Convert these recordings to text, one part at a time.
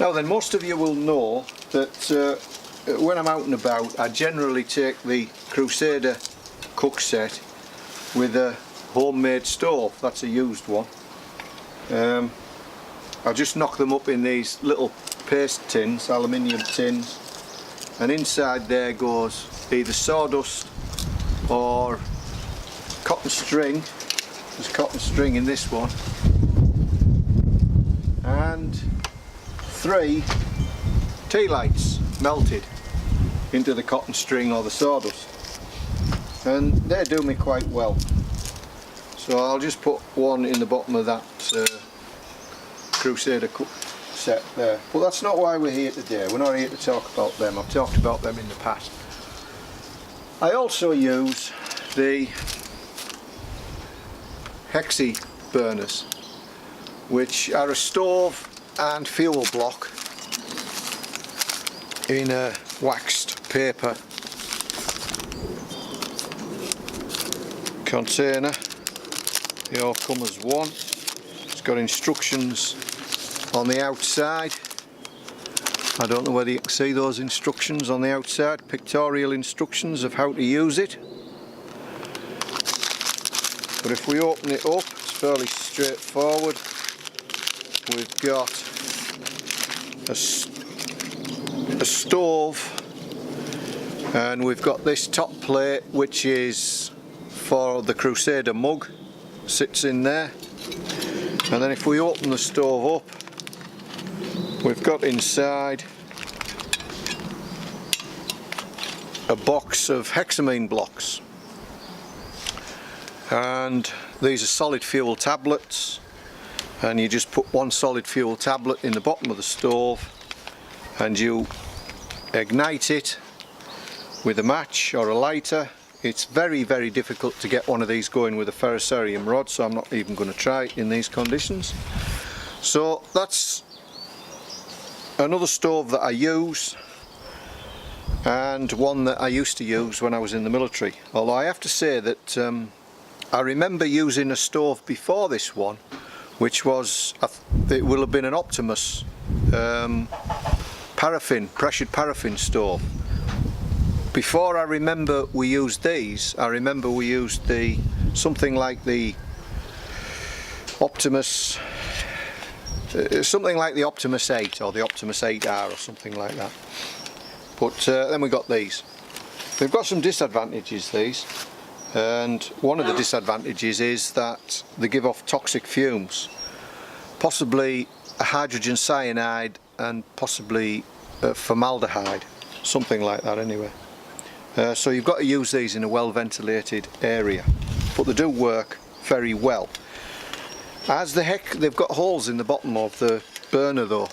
Now then, most of you will know that when I'm out and about I generally take the Crusader cook set with a homemade stove. That's a used one. I'll just knock them up in these little paste tins, aluminium tins, and inside there goes either sawdust or cotton string. There's cotton string in this one, and 3 tea lights melted into the cotton string or the sawdust, and they do me quite well. So I'll just put one in the bottom of that Crusader cook set there. But that's not why we're here today. We're not here to talk about them. I've talked about them in the past. I also use the Hexi burners, which are a stove and fuel block in a waxed paper container. They all come as one. It's got instructions on the outside. I don't know whether you can see those instructions on the outside, pictorial instructions of how to use it. But if we open it up, it's fairly straightforward. We've got a stove, and we've got this top plate which is for the Crusader mug, sits in there. And then if we open the stove up, we've got inside a box of hexamine blocks, and these are solid fuel tablets, and you just put one solid fuel tablet in the bottom of the stove and you ignite it with a match or a lighter. It's very, very difficult to get one of these going with a ferrocerium rod, so I'm not even going to try it in these conditions. So that's another stove that I use, and one that I used to use when I was in the military. Although I have to say that I remember using a stove before this one, which was, it will have been an Optimus pressured paraffin stove. Before I remember we used these, I remember we used something like the Optimus, something like the Optimus 8 or the Optimus 8R or something like that. But then we got these. They've got some disadvantages, these, and one of the disadvantages is that they give off toxic fumes, possibly a hydrogen cyanide and possibly formaldehyde, something like that anyway. So you've got to use these in a well ventilated area, but they do work very well. As the heck, they've got holes in the bottom of the burner though,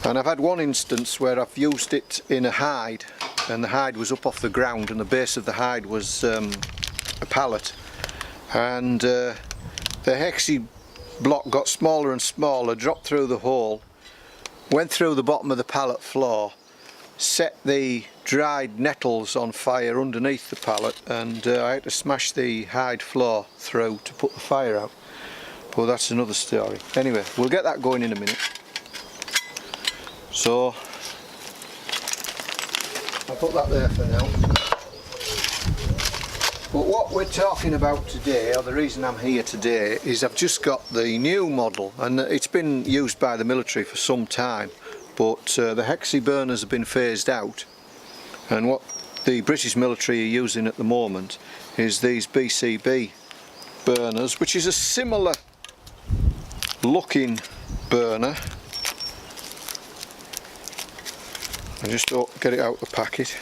and I've had one instance where I've used it in a hide, and the hide was up off the ground, and the base of the hide was a pallet, and the Hexi block got smaller and smaller, dropped through the hole, went through the bottom of the pallet floor, set the dried nettles on fire underneath the pallet, and I had to smash the hide floor through to put the fire out. Well, that's another story. Anyway, we'll get that going in a minute. So I'll put that there for now. But what we're talking about today, or the reason I'm here today, is I've just got the new model, and it's been used by the military for some time, but the Hexi burners have been phased out, and what the British military are using at the moment is these BCB burners, which is a similar looking burner. I just don't get it out of the packet.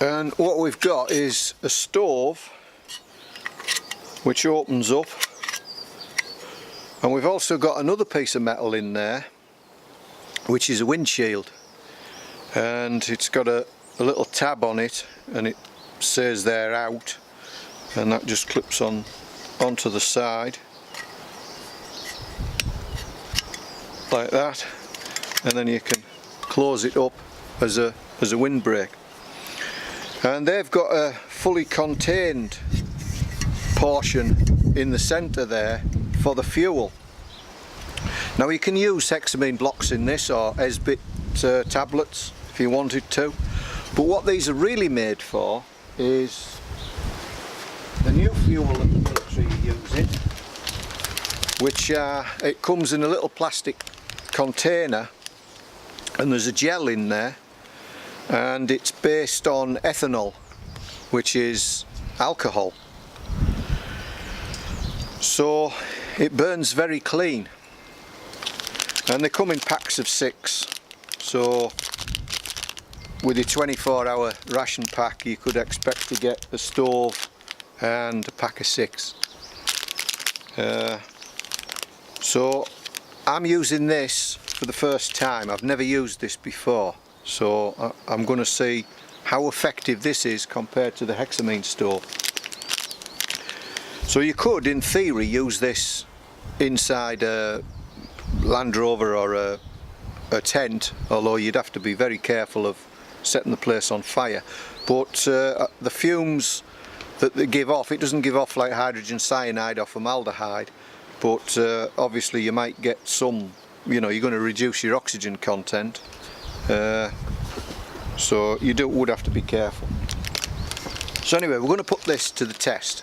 And what we've got is a stove which opens up, and we've also got another piece of metal in there which is a windshield, and it's got a little tab on it, and it says there out, and that just clips on onto the side like that, and then you can close it up as a windbreak. And they've got a fully contained portion in the centre there for the fuel. Now you can use hexamine blocks in this, or S-bit tablets if you wanted to, but what these are really made for is the new fuel that the military are using, which it comes in a little plastic container and there's a gel in there, and it's based on ethanol, which is alcohol, so it burns very clean, and they come in packs of 6, so with your 24-hour ration pack you could expect to get a stove and a pack of 6. So I'm using this for the first time. I've never used this before, so I'm going to see how effective this is compared to the hexamine stove. So you could, in theory, use this inside a Land Rover or a tent, although you'd have to be very careful of setting the place on fire. But the fumes that they give off, it doesn't give off like hydrogen cyanide or formaldehyde, but obviously you might get some, you know, you're going to reduce your oxygen content, so you would have to be careful. So anyway, we're going to put this to the test,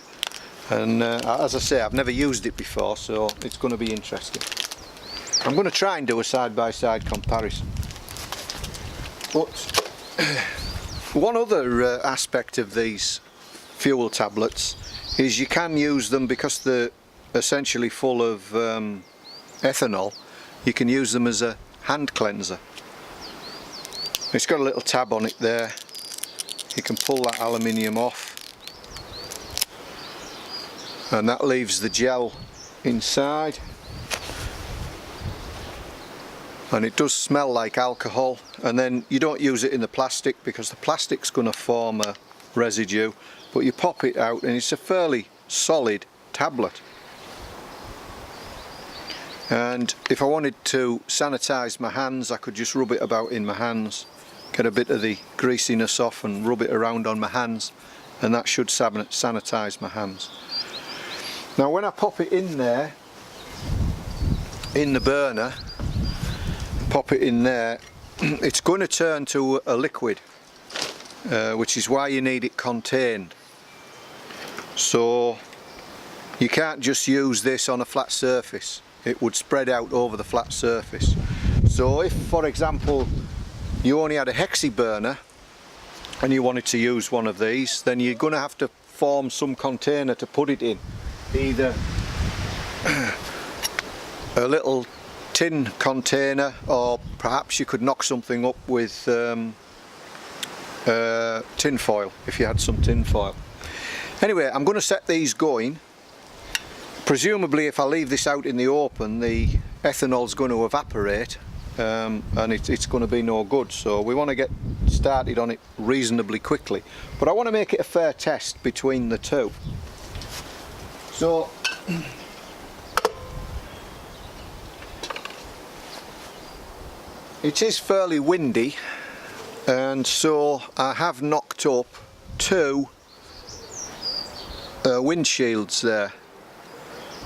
and as I say, I've never used it before, so it's going to be interesting. I'm going to try and do a side-by-side comparison. But one other aspect of these fuel tablets is you can use them, because they're essentially full of ethanol, you can use them as a hand cleanser. It's got a little tab on it there, you can pull that aluminium off and that leaves the gel inside, and it does smell like alcohol, and then you don't use it in the plastic because the plastic's going to form a residue, but you pop it out and it's a fairly solid tablet. And if I wanted to sanitize my hands, I could just rub it about in my hands, get a bit of the greasiness off and rub it around on my hands, and that should sanitize my hands. Now when I pop it in there, in the burner, pop it in there, it's going to turn to a liquid, which is why you need it contained. So you can't just use this on a flat surface, it would spread out over the flat surface. So if, for example, you only had a hexi burner and you wanted to use one of these, then you're going to have to form some container to put it in, either a little tin container, or perhaps you could knock something up with tin foil if you had some tin foil. Anyway, I'm going to set these going. Presumably if I leave this out in the open, the ethanol's going to evaporate, and it's going to be no good, so we want to get started on it reasonably quickly, but I want to make it a fair test between the two. So it is fairly windy, and so I have knocked up 2 windshields there.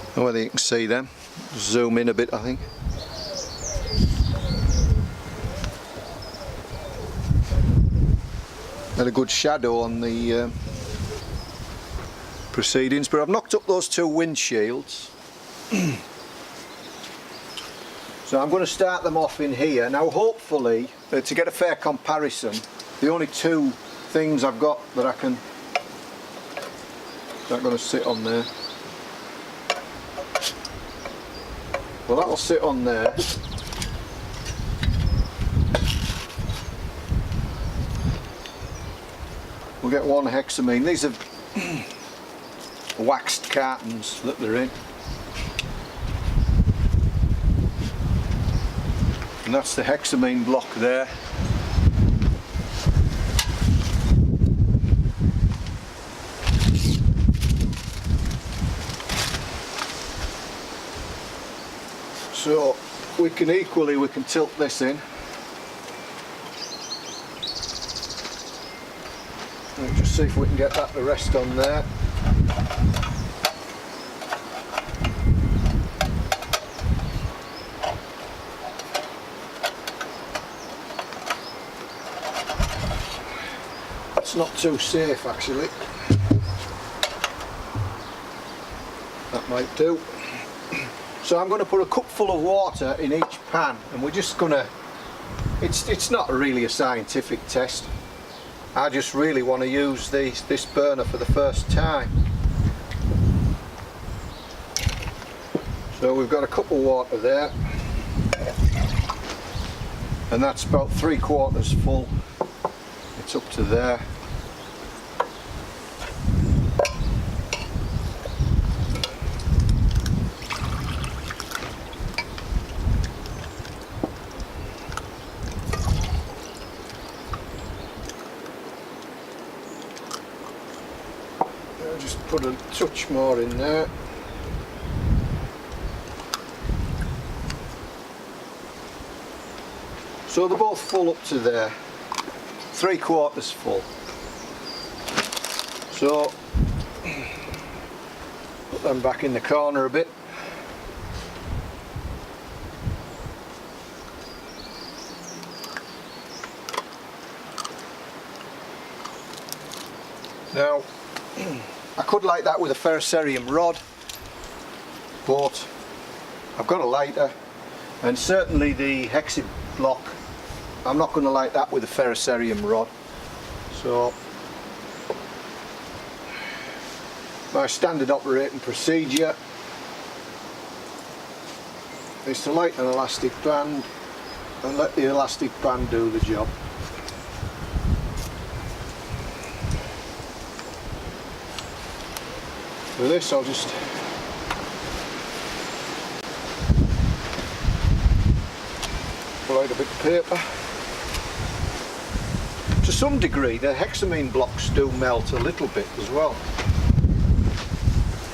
I don't know whether you can see them. Zoom in a bit, I think. Had a good shadow on the proceedings, but I've knocked up those 2 windshields. So I'm going to start them off in here. Now hopefully, to get a fair comparison, the only 2 things I've got that I can, that are going to sit on there. Well, that'll sit on there. We'll get 1 hexamine. These are waxed cartons that they're in. And that's the hexamine block there. So we can tilt this in. It just see if we can get that to rest on there. It's not too safe actually. That might do. So I'm going to put a cupful of water in each pan, and we're just going to, it's not really a scientific test. I just really want to use this burner for the first time. So we've got a cup of water there, and that's about 3/4 full. It's up to there. I'll just put a touch more in there. So they're both full up to there. 3/4 full. So put them back in the corner a bit. Now I could light that with a ferrocerium rod, but I've got a lighter, and certainly the Hexi block, I'm not going to light that with a ferrocerium rod. So my standard operating procedure is to light an elastic band and let the elastic band do the job. For this I'll just pull out a bit of paper. To some degree the hexamine blocks do melt a little bit as well.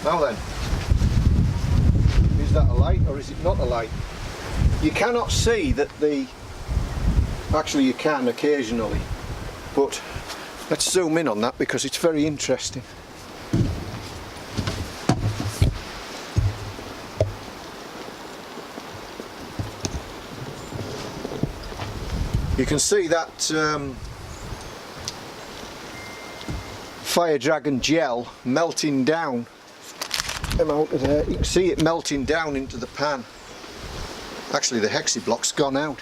Now then, is that a light or is it not a light? You cannot see that actually you can occasionally, but let's zoom in on that because it's very interesting. You can see that FireDragon gel melting down. Out of there. You can see it melting down into the pan. Actually the Hexi block's gone out.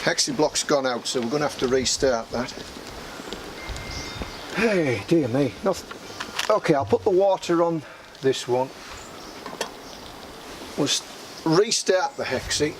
Hexi block's gone out, so we're going to have to restart that. Hey, dear me. Okay, I'll put the water on this one. We'll restart the Hexi.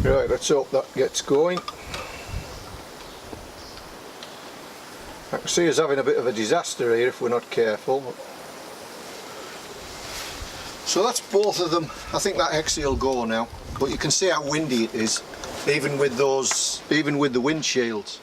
Right, let's hope that gets going. I can see us having a bit of a disaster here if we're not careful. So that's both of them. I think that Hexi will go now, but you can see how windy it is, even with the windshields.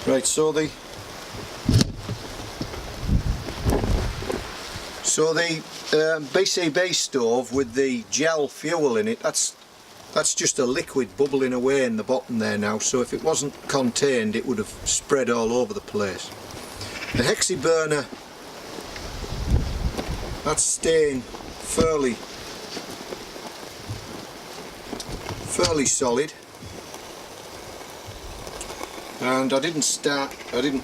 Right, so the BCB stove with the gel fuel in it, that's just a liquid bubbling away in the bottom there now, so if it wasn't contained it would have spread all over the place. The Hexi burner, that's staying fairly solid. And I didn't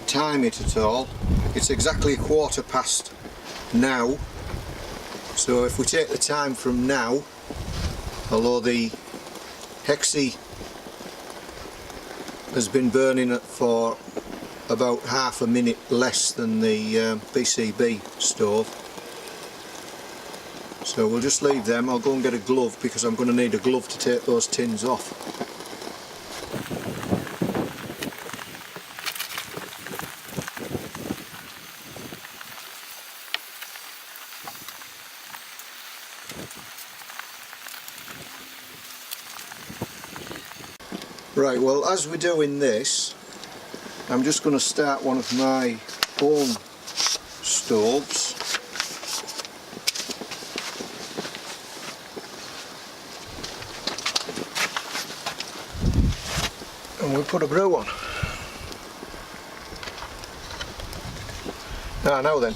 time it at all. It's exactly 1/4 past now. So if we take the time from now, although the Hexi has been burning for about half a minute less than the BCB stove. So we'll just leave them. I'll go and get a glove because I'm going to need a glove to take those tins off. Right, well, as we're doing this, I'm just going to start one of my own stoves. And we'll put a brew on. Now then,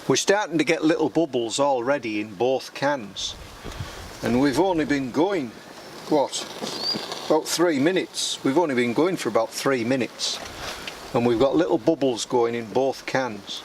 we're starting to get little bubbles already in both cans, and we've only been going, what, about 3 minutes. We've only been going for about 3 minutes, and we've got little bubbles going in both cans.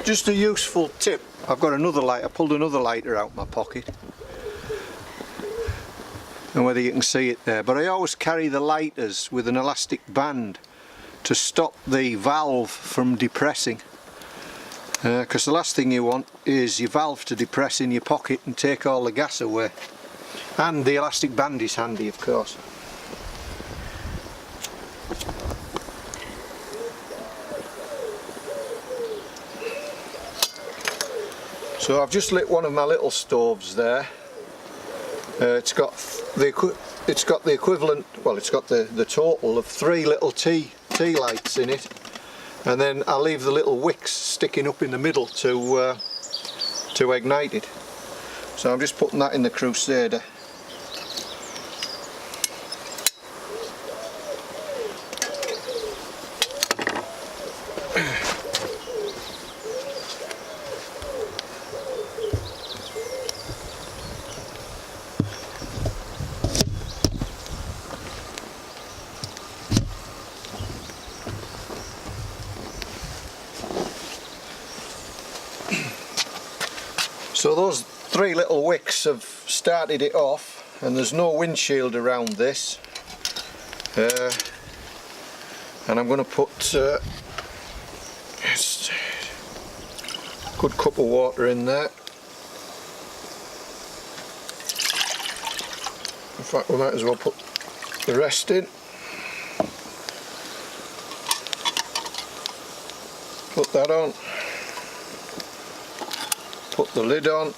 Just a useful tip. I've got another lighter. I pulled another lighter out of my pocket. And whether you can see it there, but I always carry the lighters with an elastic band to stop the valve from depressing. Because the last thing you want is your valve to depress in your pocket and take all the gas away. And the elastic band is handy, of course. So I've just lit one of my little stoves there. It's got the equivalent, well, it's got the total of 3 little tea lights in it, and then I leave the little wicks sticking up in the middle to ignite it. So I'm just putting that in the Crusader. So those 3 little wicks have started it off, and there's no windshield around this, and I'm going to put a good cup of water in there. In fact, we might as well put the rest in. Put that on. Put the lid on,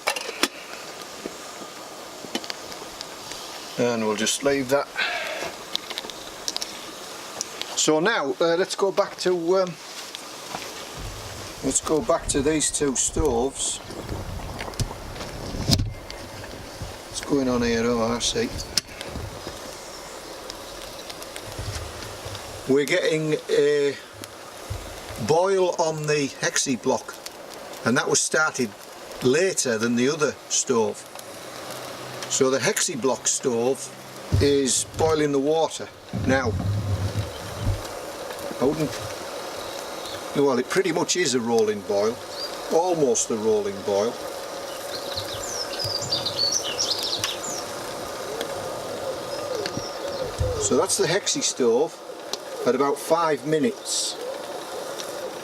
and we'll just leave that. So now let's go back to these 2 stoves. What's going on here? Oh, I see. We're getting a boil on the Hexi block, and that was started later than the other stove. So the Hexi block stove is boiling the water now. Well, it pretty much is a rolling boil, almost a rolling boil. So that's the Hexi stove at about 5 minutes.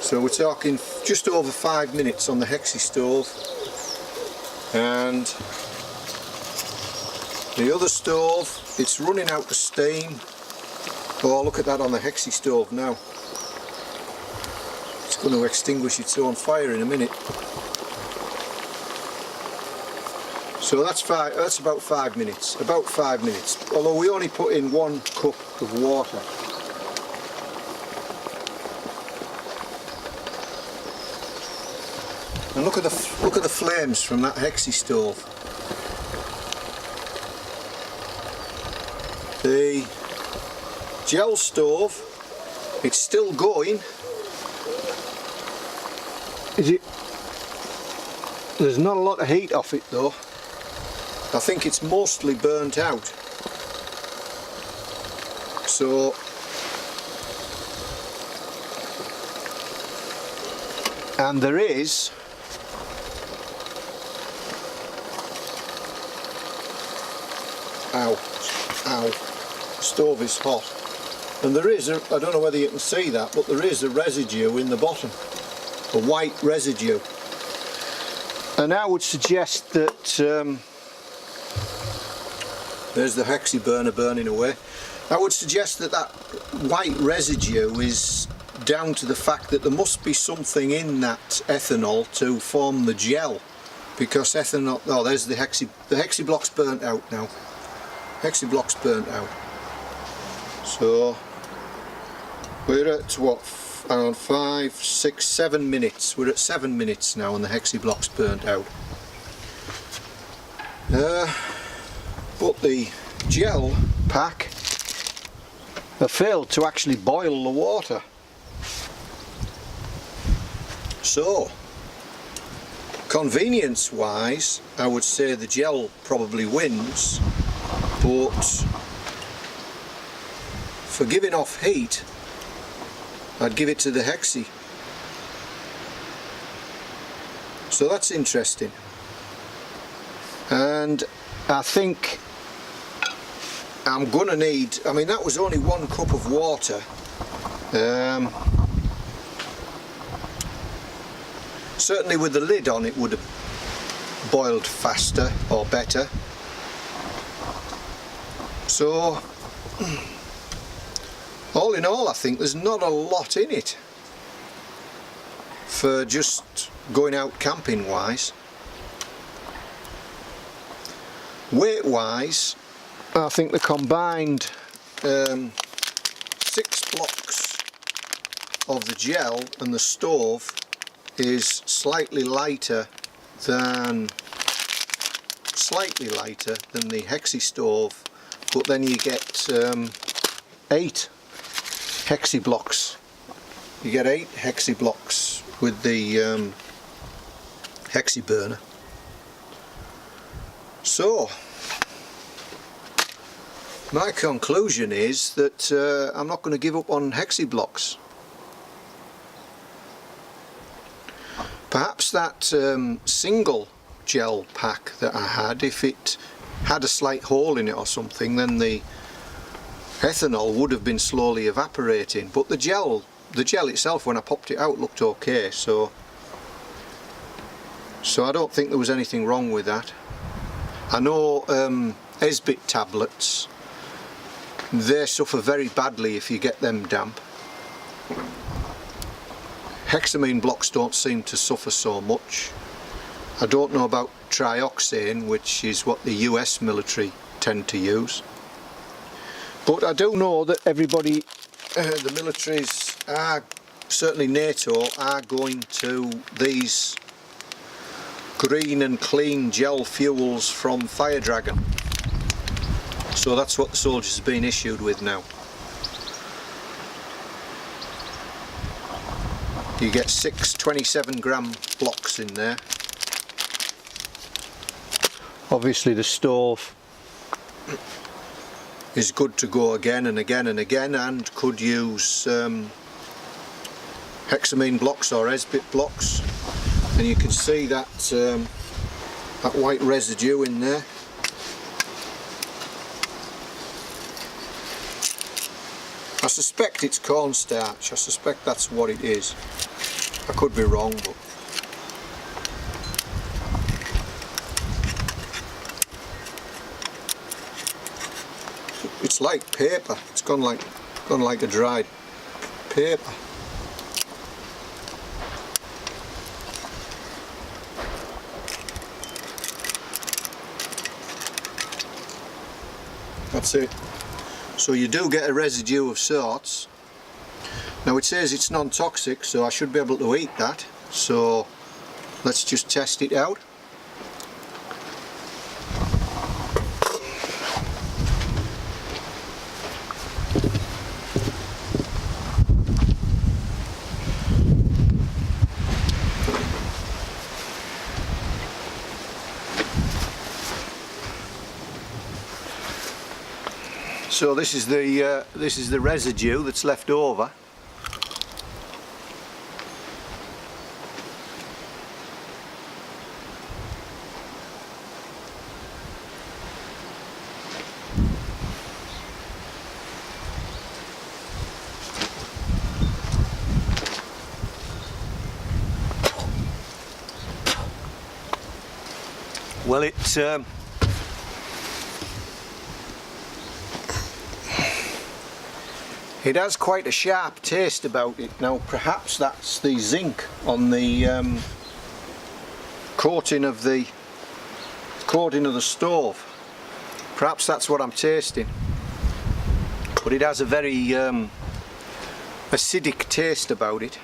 So we're talking just over 5 minutes on the Hexi stove. And the other stove, it's running out of steam. Oh, look at that on the Hexi stove now. It's going to extinguish its own fire in a minute. So that's about 5 minutes. About 5 minutes. Although we only put in 1 cup of water. And look at the flames from that Hexi stove. The gel stove, it's still going. There's not a lot of heat off it though. I think it's mostly burnt out. So and there is ow, the stove is hot, and there is I don't know whether you can see that, but there is a residue in the bottom, a white residue, and I would suggest that there's the Hexi burner burning away. I would suggest that that white residue is down to the fact that there must be something in that ethanol to form the gel, because ethanol, oh there's the Hexi block's burnt out now. Hexi block's burnt out. So we're at what, around 5, 6, 7 minutes. We're at 7 minutes now and the Hexi block's burnt out. But the gel pack have failed to actually boil the water. So, convenience wise, I would say the gel probably wins, but for giving off heat, I'd give it to the Hexi. So that's interesting. And I think I'm gonna need, I mean that was only 1 cup of water. Certainly with the lid on it would have boiled faster or better. So all in all I think there's not a lot in it for just going out camping wise. Weight wise, I think the combined 6 blocks of the gel and the stove is slightly lighter than the Hexi stove, but then you get 8 Hexi blocks. You get 8 Hexi blocks with the Hexi burner. So my conclusion is that I'm not going to give up on Hexi blocks. Perhaps that single gel pack that I had, if it had a slight hole in it or something, then the ethanol would have been slowly evaporating. But the gel itself, when I popped it out, looked okay. So I don't think there was anything wrong with that. I know Esbit tablets, they suffer very badly if you get them damp. Hexamine blocks don't seem to suffer so much. I don't know about trioxane, which is what the US military tend to use. But I do know that everybody, the militaries are, certainly NATO, are going to these green and clean gel fuels from FireDragon. So that's what the soldiers have been issued with now. You get 6 27-gram blocks in there. Obviously the stove is good to go again and again and again, and could use Hexamine blocks or Esbit blocks, and you can see that that white residue in there. I suspect it's cornstarch. I suspect that's what it is. I could be wrong, but it's like paper. It's gone like a dried paper. That's it. So you do get a residue of sorts. Now it says it's non-toxic, so I should be able to eat that. So let's just test it out. So this is the residue that's left over. Well, it has quite a sharp taste about it. Now perhaps that's the zinc on the coating of the stove. Perhaps that's what I'm tasting. But it has a very acidic taste about it.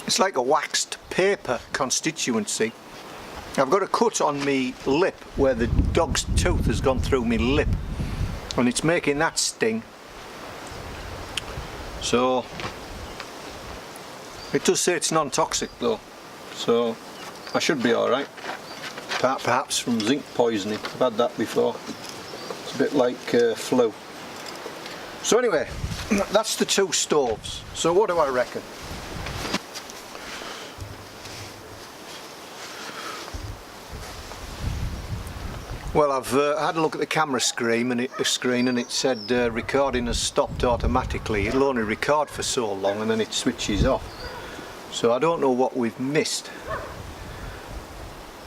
It's like a waxed paper constituency. I've got a cut on my lip where the dog's tooth has gone through my lip, and it's making that sting. So it does say it's non-toxic though, so I should be alright. Perhaps from zinc poisoning. I've had that before. It's a bit like flu. So anyway, that's the two stoves. So what do I reckon? Well, I've had a look at the camera screen and it said recording has stopped automatically. It'll only record for so long and then it switches off. So I don't know what we've missed.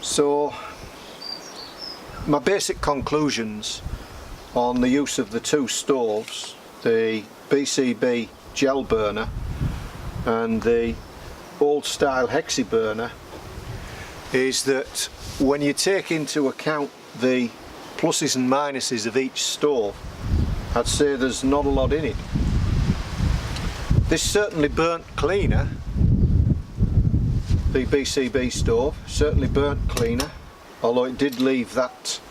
So my basic conclusions on the use of the two stoves, the BCB gel burner and the old style hexi burner, is that when you take into account the pluses and minuses of each stove, I'd say there's not a lot in it. This certainly burnt cleaner, the BCB stove, certainly burnt cleaner, although it did leave that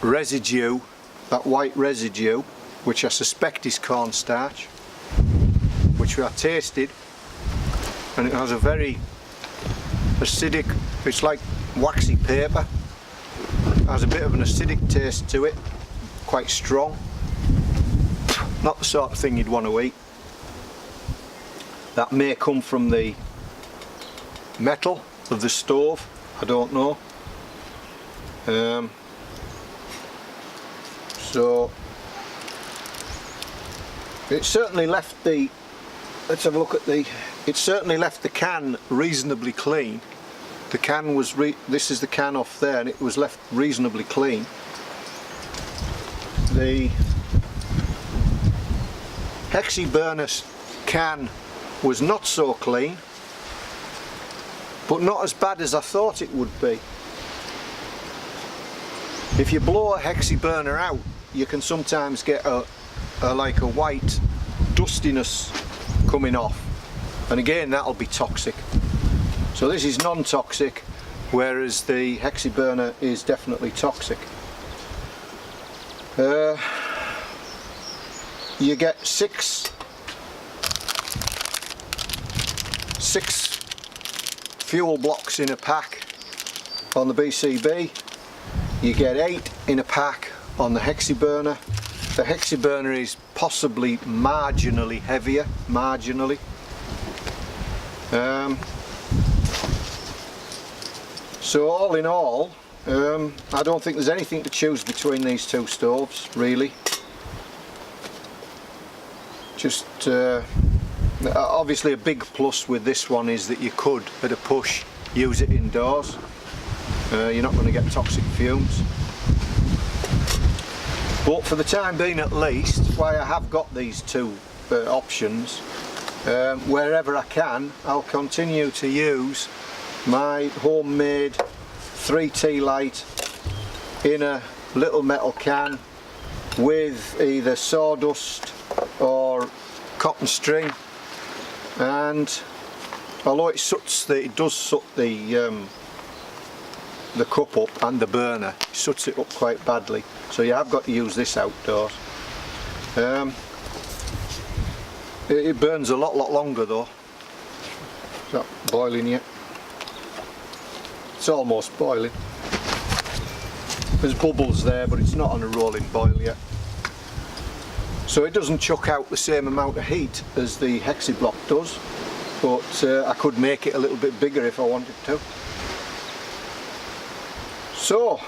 residue, that white residue, which I suspect is cornstarch, which I tasted, and it has a very acidic, it's like waxy paper. Has a bit of an acidic taste to it, quite strong. Not the sort of thing you'd want to eat. That may come from the metal of the stove, I don't know. So it certainly left the, let's have a look at the, it certainly left the can reasonably clean. The can was, this is the can off there, and it was left reasonably clean. The hexi burner can was not so clean, but not as bad as I thought it would be. If you blow a hexi burner out, you can sometimes get like a white dustiness coming off, and again that'll be toxic. So this is non-toxic, whereas the hexi burner is definitely toxic. You get six fuel blocks in a pack on the BCB. You get 8 in a pack on the hexi burner. The hexi burner is possibly marginally heavier, marginally. So all in all, I don't think there's anything to choose between these two stoves, really. Just obviously a big plus with this one is that you could, at a push, use it indoors. You're not going to get toxic fumes. But for the time being at least, why I have got these two options, wherever I can, I'll continue to use my homemade 3T light in a little metal can with either sawdust or cotton string, and although it does soot the cup up and the burner, it soots it up quite badly, so you have got to use this outdoors. It burns a lot longer though. Is that boiling yet? It's almost boiling. There's bubbles there, but it's not on a rolling boil yet. So it doesn't chuck out the same amount of heat as the Hexiblock does, but I could make it a little bit bigger if I wanted to. So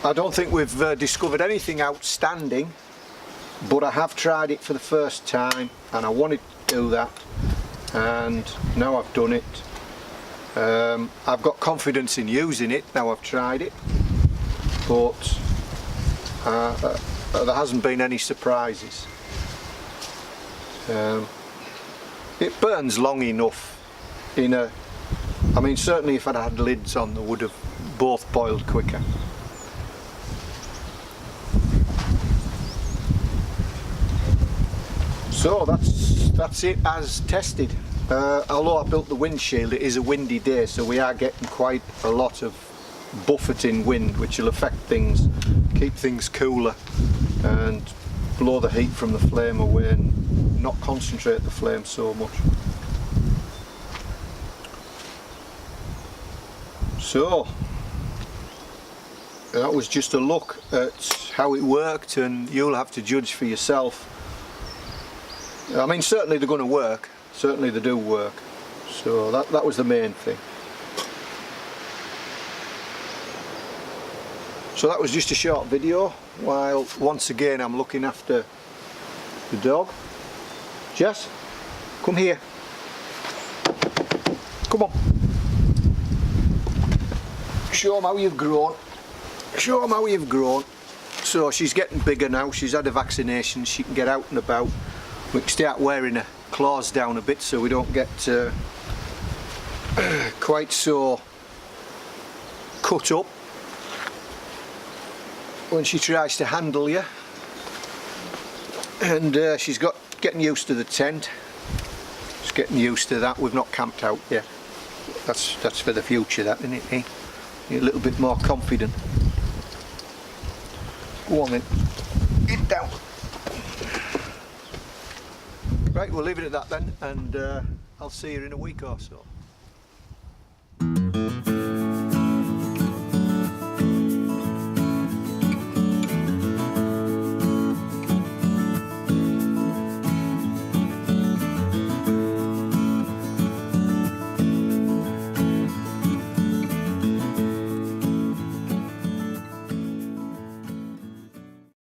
I don't think we've discovered anything outstanding, but I have tried it for the first time and I wanted to do that, and now I've done it. I've got confidence in using it now I've tried it, but there hasn't been any surprises. It burns long enough I mean, certainly if I'd had lids on, they would have both boiled quicker. So that's it as tested. Although I built the windshield, it is a windy day, so we are getting quite a lot of buffeting wind, which will affect things, keep things cooler and blow the heat from the flame away and not concentrate the flame so much. So that was just a look at how it worked, and you'll have to judge for yourself. I mean, certainly they're going to work, certainly they do work, so that was the main thing. So that was just a short video while once again I'm looking after the dog. Jess, come here, come on, show them how you've grown, show them how you've grown. So she's getting bigger now, she's had a vaccination, she can get out and about. We can start wearing her claws down a bit so we don't get quite so cut up when she tries to handle you. And she's getting used to the tent. She's getting used to that. We've not camped out yet. That's for the future, that, isn't it? Eh? You're a little bit more confident. Go on then. Get down. Right, we'll leave it at that then, and I'll see you in a week or so.